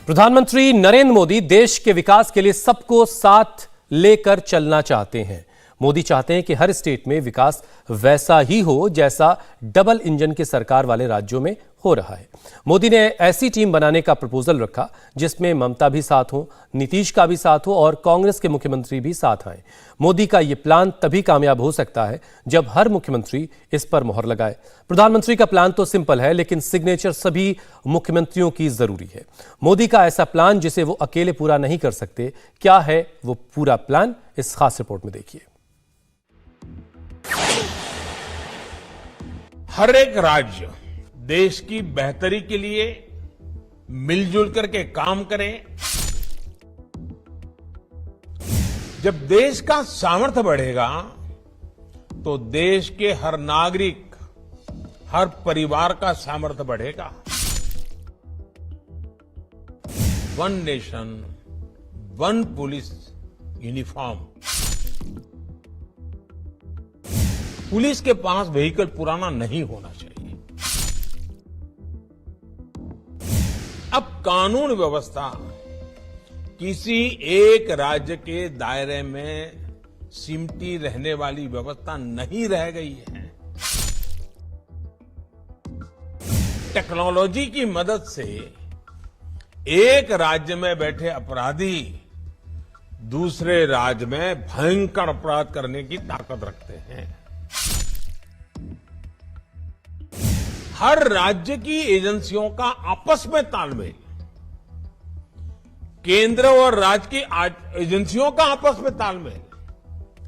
प्रधानमंत्री नरेंद्र मोदी देश के विकास के लिए सबको साथ लेकर चलना चाहते हैं। मोदी चाहते हैं कि हर स्टेट में विकास वैसा ही हो जैसा डबल इंजन की सरकार वाले राज्यों में हो रहा है। मोदी ने ऐसी टीम बनाने का प्रपोजल रखा जिसमें ममता भी साथ हो, नीतीश का भी साथ हो और कांग्रेस के मुख्यमंत्री भी साथ आए। मोदी का यह प्लान तभी कामयाब हो सकता है जब हर मुख्यमंत्री इस पर मुहर लगाए। प्रधानमंत्री का प्लान तो सिंपल है, लेकिन सिग्नेचर सभी मुख्यमंत्रियों की जरूरी है। मोदी का ऐसा प्लान जिसे वो अकेले पूरा नहीं कर सकते, क्या है वो पूरा प्लान, इस खास रिपोर्ट में देखिए। हर एक राज्य देश की बेहतरी के लिए मिलजुल करके काम करे। जब देश का सामर्थ्य बढ़ेगा तो देश के हर नागरिक, हर परिवार का सामर्थ्य बढ़ेगा। One nation, one police uniform. Police के पास व्हीकल पुराना नहीं होना चाहिए। अब कानून व्यवस्था किसी एक राज्य के दायरे में सिमटी रहने वाली व्यवस्था नहीं रह गई है। टेक्नोलॉजी की मदद से एक राज्य में बैठे अपराधी दूसरे राज्य में भयंकर अपराध करने की ताकत रखते हैं। हर राज्य की एजेंसियों का आपस में तालमेल, केंद्र और राज्य की एजेंसियों का आपस में तालमेल,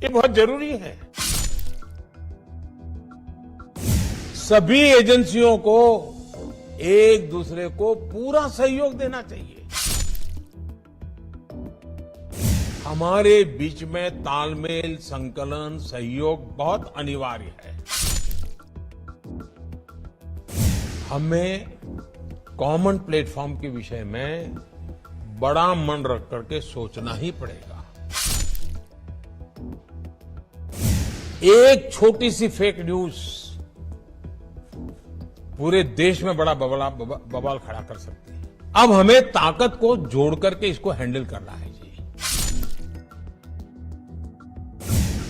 ये बहुत जरूरी है। सभी एजेंसियों को एक दूसरे को पूरा सहयोग देना चाहिए। हमारे बीच में तालमेल, संकलन, सहयोग बहुत अनिवार्य है। हमें कॉमन प्लेटफॉर्म के विषय में बड़ा मन रख करके सोचना ही पड़ेगा। एक छोटी सी फेक न्यूज पूरे देश में बड़ा बवाल खड़ा कर सकती है। अब हमें ताकत को जोड़ करके इसको हैंडल करना है जी।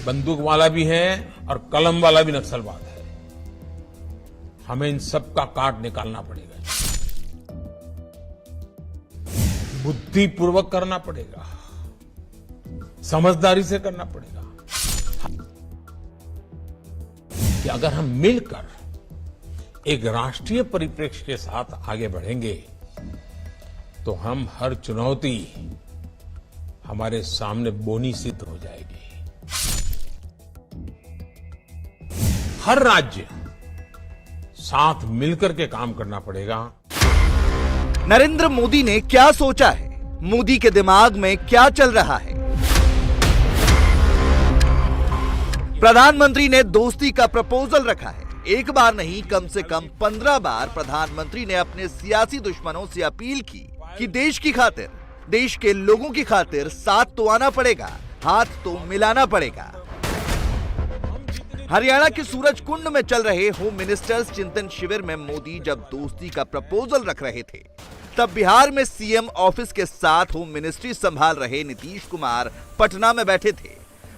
बंदूक वाला भी है और कलम वाला भी नक्सलवाद है। हमें इन सब का काट निकालना पड़ेगा। बुद्धिपूर्वक करना पड़ेगा, समझदारी से करना पड़ेगा कि अगर हम मिलकर एक राष्ट्रीय परिप्रेक्ष्य के साथ आगे बढ़ेंगे तो हम हर चुनौती हमारे सामने बोनी सिद्ध हो जाएगी। हर राज्य साथ मिलकर के काम करना पड़ेगा। नरेंद्र मोदी ने क्या सोचा है? मोदी के दिमाग में क्या चल रहा है? प्रधानमंत्री ने दोस्ती का प्रपोजल रखा है। एक बार नहीं, कम से कम 15 बार प्रधानमंत्री ने अपने सियासी दुश्मनों से अपील की कि देश की खातिर, देश के लोगों की खातिर साथ तो आना पड़ेगा, हाथ तो मिलाना पड़ेगा। हरियाणा के सूरजकुंड में चल रहे होम मिनिस्टर्स चिंतन शिविर में मोदी जब दोस्ती का प्रपोजल रख रहे थे, तब बिहार में सीएम ऑफिस के साथ होम मिनिस्ट्री संभाल रहे नीतीश कुमार पटना में बैठे थे।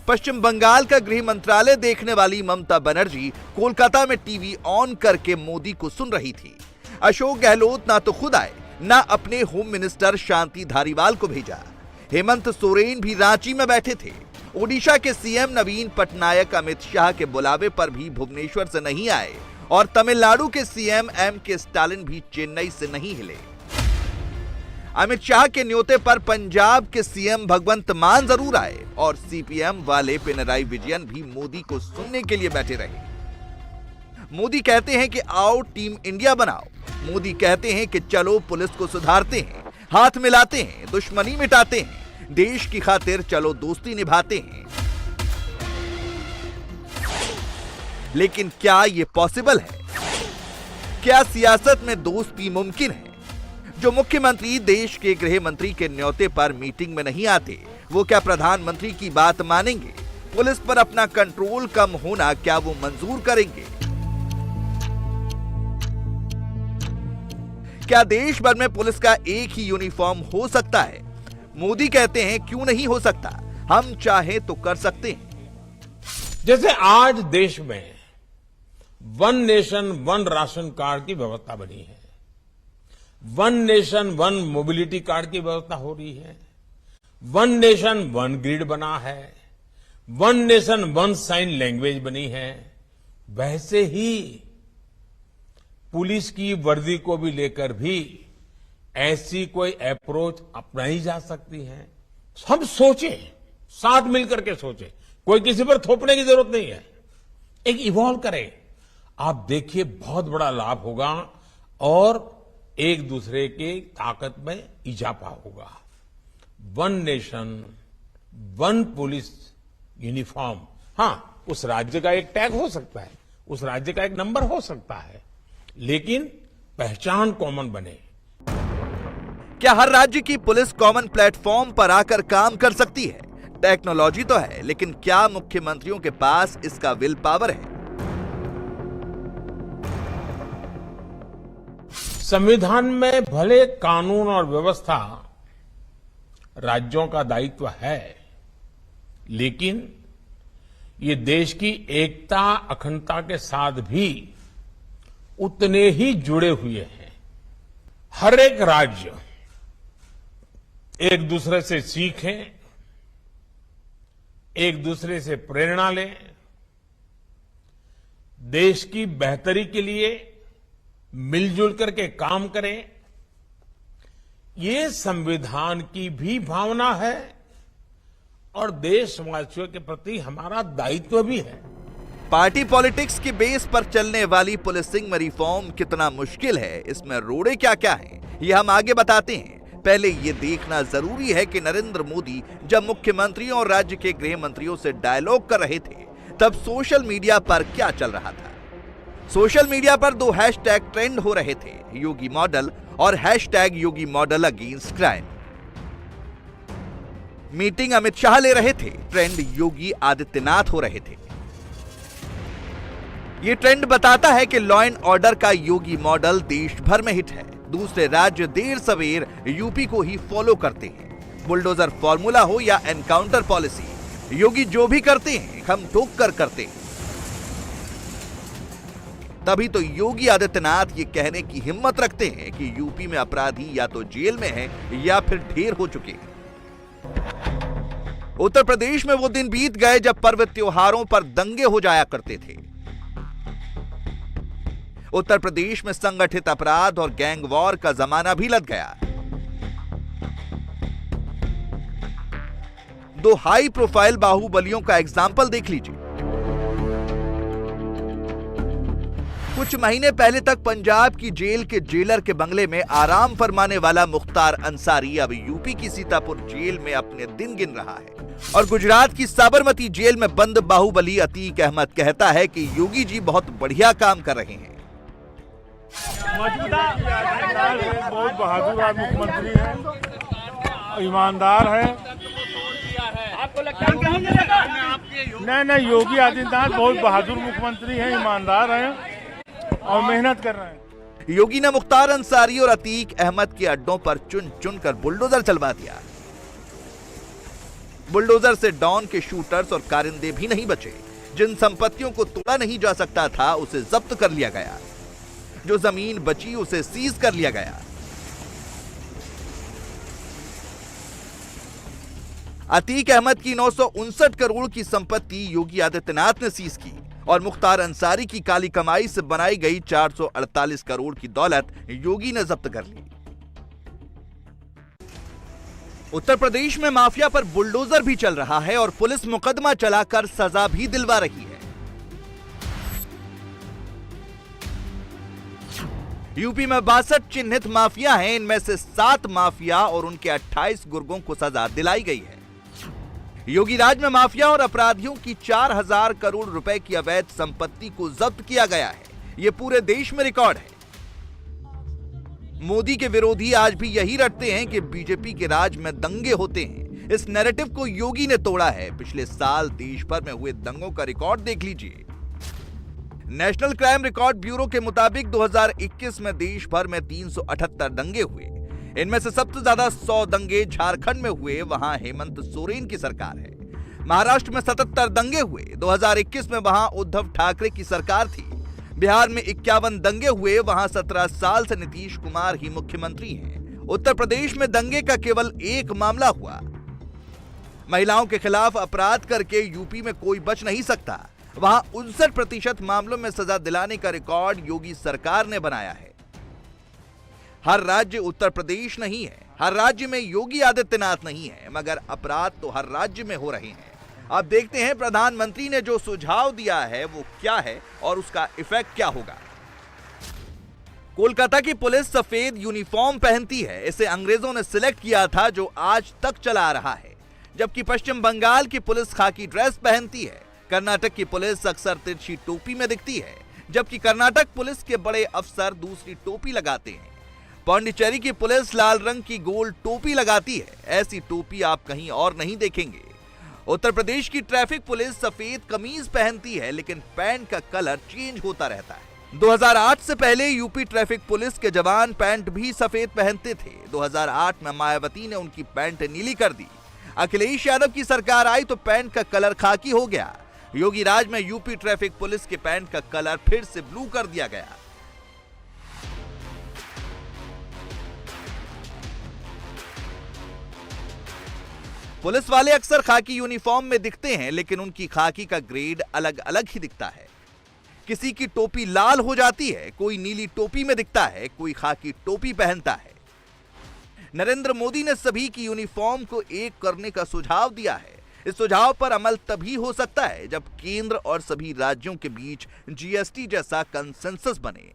पश्चिम बंगाल का गृह मंत्रालय देखने वाली ममता बनर्जी कोलकाता में टीवी ऑन करके मोदी को सुन रही थी। अशोक गहलोत ना तो खुद आए, ना अपने होम मिनिस्टर शांति धारीवाल को भेजा। हेमंत सोरेन भी रांची में बैठे थे। ओडिशा के सीएम नवीन पटनायक अमित शाह के बुलावे पर भी भुवनेश्वर से नहीं आए और तमिलनाडु के सीएम एम.के. स्टालिन भी चेन्नई से नहीं हिले। अमित शाह के न्योते पर पंजाब के सीएम भगवंत मान जरूर आए और सीपीएम वाले पिनराई विजयन भी मोदी को सुनने के लिए बैठे रहे। मोदी कहते हैं कि आओ टीम इंडिया बनाओ। मोदी कहते हैं कि चलो पुलिस को सुधारते हैं, हाथ मिलाते हैं, दुश्मनी मिटाते हैं, देश की खातिर चलो दोस्ती निभाते हैं। लेकिन क्या यह पॉसिबल है? क्या सियासत में दोस्ती मुमकिन है? जो मुख्यमंत्री देश के गृह मंत्री के न्योते पर मीटिंग में नहीं आते, वो क्या प्रधानमंत्री की बात मानेंगे? पुलिस पर अपना कंट्रोल कम होना क्या वो मंजूर करेंगे? क्या देश भर में पुलिस का एक ही यूनिफॉर्म हो सकता है? मोदी कहते हैं क्यों नहीं हो सकता, हम चाहे तो कर सकते हैं। जैसे आज देश में one nation one ration card की व्यवस्था बनी है, one nation one mobility card की व्यवस्था हो रही है, वन नेशन वन ग्रिड बना है, one nation one sine language बनी है, वैसे ही पुलिस की वर्दी को भी लेकर भी ऐसी कोई अप्रोच अपनाई जा सकती है। सब सोचे, साथ मिलकर के सोचे, कोई किसी पर थोपने की जरूरत नहीं है, एक इवॉल्व करें। आप देखिए बहुत बड़ा लाभ होगा और एक दूसरे की ताकत में इजाफा होगा। One nation one police uniform, हाँ उस राज्य का एक टैग हो सकता है, उस राज्य का एक नंबर हो सकता है, लेकिन पहचान कॉमन बने। क्या हर राज्य की पुलिस कॉमन प्लेटफॉर्म पर आकर काम कर सकती है? टेक्नोलॉजी तो है, लेकिन क्या मुख्यमंत्रियों के पास इसका विल पावर है? संविधान में भले कानून और व्यवस्था राज्यों का दायित्व है, लेकिन ये देश की एकता अखंडता के साथ भी उतने ही जुड़े हुए हैं। हर एक राज्य एक दूसरे से सीखें, एक दूसरे से प्रेरणा लें, देश की बेहतरी के लिए मिलजुल करके काम करें। ये संविधान की भी भावना है और देशवासियों के प्रति हमारा दायित्व भी है। पार्टी पॉलिटिक्स की बेस पर चलने वाली पुलिसिंग में रिफॉर्म कितना मुश्किल है, इसमें रोड़े क्या क्या हैं, ये हम आगे बताते हैं। पहले ये देखना जरूरी है कि नरेंद्र मोदी जब मुख्यमंत्रियों और राज्य के गृह मंत्रियों से डायलॉग कर रहे थे, तब सोशल मीडिया पर क्या चल रहा था। सोशल मीडिया पर दो हैशटैग ट्रेंड हो रहे थे, योगी मॉडल और hashtag Yogi model against crime. Meeting Amit Shah ले रहे थे, ट्रेंड योगी आदित्यनाथ हो रहे थे। ये ट्रेंड बताता है कि लॉ एंड ऑर्डर का योगी मॉडल देश भर में हिट है। दूसरे राज्य देर सवेर यूपी को ही फॉलो करते हैं। बुलडोजर फॉर्मूला हो या एनकाउंटर पॉलिसी, योगी जो भी करते हैं हम ठोक कर करते हैं। तभी तो योगी आदित्यनाथ ये कहने की हिम्मत रखते हैं कि यूपी में अपराधी या तो जेल में हैं या फिर ढेर हो चुके हैं। उत्तर प्रदेश में वो दिन बीत गए जब पर्व त्योहारों पर दंगे हो जाया करते थे। उत्तर प्रदेश में संगठित अपराध और गैंग वॉर का जमाना भी लग गया। दो हाई प्रोफाइल बाहुबलियों का एग्जाम्पल देख लीजिए। कुछ महीने पहले तक पंजाब की जेल के जेलर के बंगले में आराम फरमाने वाला मुख्तार अंसारी अब यूपी की सीतापुर जेल में अपने दिन गिन रहा है और गुजरात की साबरमती जेल में बंद बाहुबली अतीक अहमद कहता है कि योगी जी बहुत बढ़िया काम कर रहे हैं। बहुत बहादुर मुख्यमंत्री है, ईमानदार है। आपको लगता है नहीं, योगी आदित्यनाथ बहुत बहादुर मुख्यमंत्री है, ईमानदार है और मेहनत कर रहे हैं। योगी ने मुख्तार अंसारी और अतीक अहमद के अड्डों पर चुन चुन कर बुलडोजर चलवा दिया। बुलडोजर से डॉन के शूटर्स और कारिंदे भी नहीं बचे। जिन संपत्तियों को तोड़ा नहीं जा सकता था उसे जब्त कर लिया गया, जो जमीन बची उसे सीज कर लिया गया। अतीक अहमद की 959 करोड़ की संपत्ति योगी आदित्यनाथ ने सीज की और मुख्तार अंसारी की काली कमाई से बनाई गई 448 करोड़ की दौलत योगी ने जब्त कर ली। उत्तर प्रदेश में माफिया पर बुलडोजर भी चल रहा है और पुलिस मुकदमा चलाकर सजा भी दिलवा रही है। यूपी में 62 चिन्हित माफिया हैं, इनमें से 7 माफिया और उनके 28 गुर्गों को सजा दिलाई गई है। योगी राज में माफिया और अपराधियों की 4000 करोड़ रुपए की अवैध संपत्ति को जब्त किया गया है। यह पूरे देश में रिकॉर्ड है। मोदी के विरोधी आज भी यही रटते हैं कि बीजेपी के राज में दंगे होते हैं। इस नैरेटिव को योगी ने तोड़ा है। पिछले साल देश भर में हुए दंगों का रिकॉर्ड देख लीजिए। नेशनल क्राइम रिकॉर्ड ब्यूरो के मुताबिक 2021 में देश भर में 378 दंगे हुए। इनमें से सबसे ज्यादा 100 दंगे झारखंड में हुए, वहां हेमंत सोरेन की सरकार है। महाराष्ट्र में 77 दंगे हुए, 2021 में वहां उद्धव ठाकरे की सरकार थी। बिहार में 51 दंगे हुए, वहां 17 साल से नीतीश कुमार ही मुख्यमंत्री हैं। उत्तर प्रदेश में दंगे का केवल एक मामला हुआ। महिलाओं के खिलाफ अपराध करके यूपी में कोई बच नहीं सकता। वहां 59% मामलों में सजा दिलाने का रिकॉर्ड योगी सरकार ने बनाया है। हर राज्य उत्तर प्रदेश नहीं है, हर राज्य में योगी आदित्यनाथ नहीं है, मगर अपराध तो हर राज्य में हो रहे हैं। अब देखते हैं प्रधानमंत्री ने जो सुझाव दिया है वो क्या है और उसका इफेक्ट क्या होगा। कोलकाता की पुलिस सफेद यूनिफॉर्म पहनती है। इसे अंग्रेजों ने सिलेक्ट किया था, जो आज तक चला आ रहा है। जबकि पश्चिम बंगाल की पुलिस खाकी ड्रेस पहनती है। कर्नाटक की पुलिस अक्सर तिरछी टोपी में दिखती है, जबकि कर्नाटक पुलिस के बड़े अफसर दूसरी टोपी लगाते हैं। पांडिचेरी की पुलिस लाल रंग की गोल टोपी लगाती है। ऐसी टोपी आप कहीं और नहीं देखेंगे। उत्तर प्रदेश की ट्रैफिक पुलिस सफेद कमीज पहनती है, लेकिन पैंट का कलर चेंज होता रहता है। 2008 से पहले यूपी ट्रैफिक पुलिस के जवान पैंट भी सफेद पहनते थे। 2008 में मायावती ने उनकी पैंट नीली कर दी। अखिलेश यादव की सरकार आई तो पैंट का कलर खाकी हो गया। योगी राज में यूपी ट्रैफिक पुलिस के पैंट का कलर फिर से ब्लू कर दिया गया। पुलिस वाले अक्सर खाकी यूनिफॉर्म में दिखते हैं, लेकिन उनकी खाकी का ग्रेड अलग अलग ही दिखता है। किसी की टोपी लाल हो जाती है, कोई नीली टोपी में दिखता है, कोई खाकी टोपी पहनता है। नरेंद्र मोदी ने सभी की यूनिफॉर्म को एक करने का सुझाव दिया है। इस सुझाव पर अमल तभी हो सकता है जब केंद्र और सभी राज्यों के बीच जीएसटी जैसा कंसेंसस बने।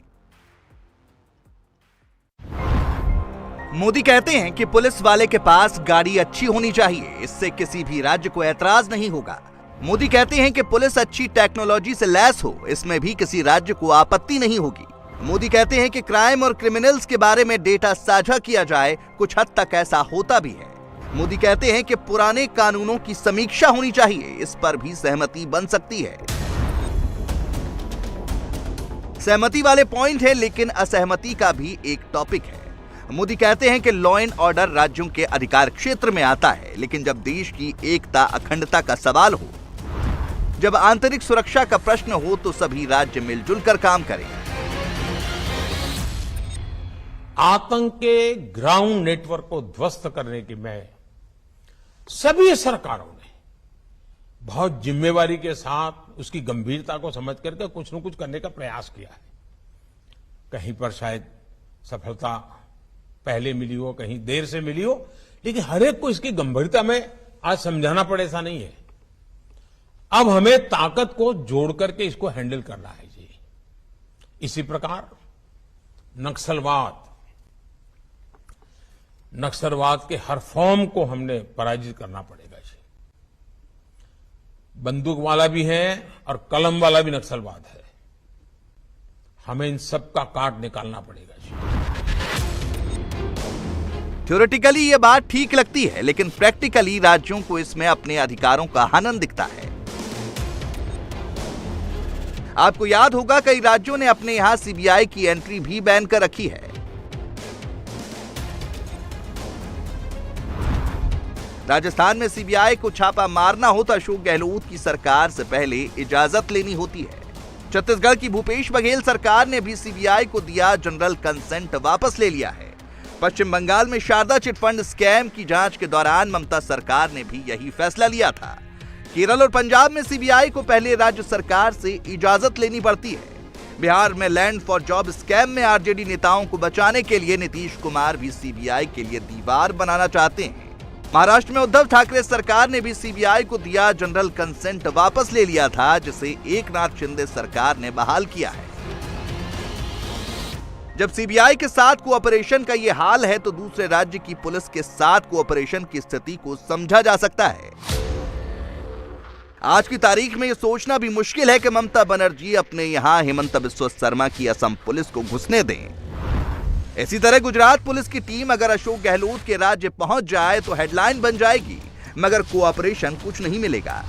मोदी कहते हैं कि पुलिस वाले के पास गाड़ी अच्छी होनी चाहिए, इससे किसी भी राज्य को ऐतराज नहीं होगा। मोदी कहते हैं कि पुलिस अच्छी टेक्नोलॉजी से लैस हो, इसमें भी किसी राज्य को आपत्ति नहीं होगी। मोदी कहते हैं कि क्राइम और क्रिमिनल्स के बारे में डेटा साझा किया जाए, कुछ हद तक ऐसा होता भी है। मोदी कहते हैं कि पुराने कानूनों की समीक्षा होनी चाहिए, इस पर भी सहमति बन सकती है। सहमति वाले पॉइंट है, लेकिन असहमति का भी एक टॉपिक है। मोदी कहते हैं कि लॉ एंड ऑर्डर राज्यों के अधिकार क्षेत्र में आता है, लेकिन जब देश की एकता अखंडता का सवाल हो, जब आंतरिक सुरक्षा का प्रश्न हो, तो सभी राज्य मिलजुल कर काम करें। आतंक के ग्राउंड नेटवर्क को ध्वस्त करने की में सभी सरकारों ने बहुत जिम्मेवारी के साथ उसकी गंभीरता को समझ करके कुछ न कुछ करने का प्रयास किया है। कहीं पर शायद सफलता पहले मिली हो, कहीं देर से मिली हो, लेकिन हर एक को इसकी गंभीरता में आज समझाना पड़े ऐसा नहीं है। अब हमें ताकत को जोड़ करके इसको हैंडल करना है जी। इसी प्रकार नक्सलवाद के हर फॉर्म को हमने पराजित करना पड़ेगा जी। बंदूक वाला भी है और कलम वाला भी नक्सलवाद है। हमें इन सब का काट निकालना पड़ेगा जी। थ्योरेटिकली ये बात ठीक लगती है, लेकिन प्रैक्टिकली राज्यों को इसमें अपने अधिकारों का हनन दिखता है। आपको याद होगा कई राज्यों ने अपने यहां सीबीआई की एंट्री भी बैन कर रखी है। राजस्थान में सीबीआई को छापा मारना हो तो अशोक गहलोत की सरकार से पहले इजाजत लेनी होती है। छत्तीसगढ़ की भूपेश बघेल सरकार ने भी सीबीआई को दिया जनरल कंसेंट वापस ले लिया है। पश्चिम बंगाल में शारदा चिटफंड स्कैम की जांच के दौरान ममता सरकार ने भी यही फैसला लिया था। केरल और पंजाब में सीबीआई को पहले राज्य सरकार से इजाजत लेनी पड़ती है। बिहार में लैंड फॉर जॉब स्कैम में आरजेडी नेताओं को बचाने के लिए नीतीश कुमार भी सीबीआई के लिए दीवार बनाना चाहते हैं। महाराष्ट्र में उद्धव ठाकरे सरकार ने भी सीबीआई को दिया जनरल कंसेंट वापस ले लिया था, जिसे एकनाथ शिंदे सरकार ने बहाल किया है। जब सीबीआई के साथ कोऑपरेशन का यह हाल है, तो दूसरे राज्य की पुलिस के साथ कोऑपरेशन की स्थिति को समझा जा सकता है। आज की तारीख में यह सोचना भी मुश्किल है कि ममता बनर्जी अपने यहां हेमंत बिस्वा शर्मा की असम पुलिस को घुसने दें। इसी तरह गुजरात पुलिस की टीम अगर अशोक गहलोत के राज्य पहुंच जाए तो हेडलाइन बन जाएगी, मगर कोऑपरेशन कुछ नहीं मिलेगा।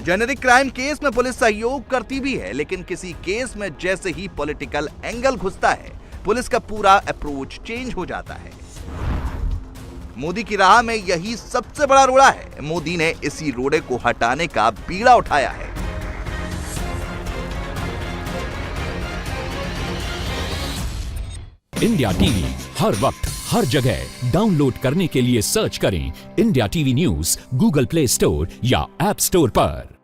जेनेरिक क्राइम केस में पुलिस सहयोग करती भी है, लेकिन किसी केस में जैसे ही पॉलिटिकल एंगल घुसता है, पुलिस का पूरा अप्रोच चेंज हो जाता है। मोदी की राह में यही सबसे बड़ा रोड़ा है। मोदी ने इसी रोड़े को हटाने का बीड़ा उठाया है। इंडिया टीवी हर वक्त हर जगह डाउनलोड करने के लिए सर्च करें India TV news Google play store या ऐप स्टोर पर।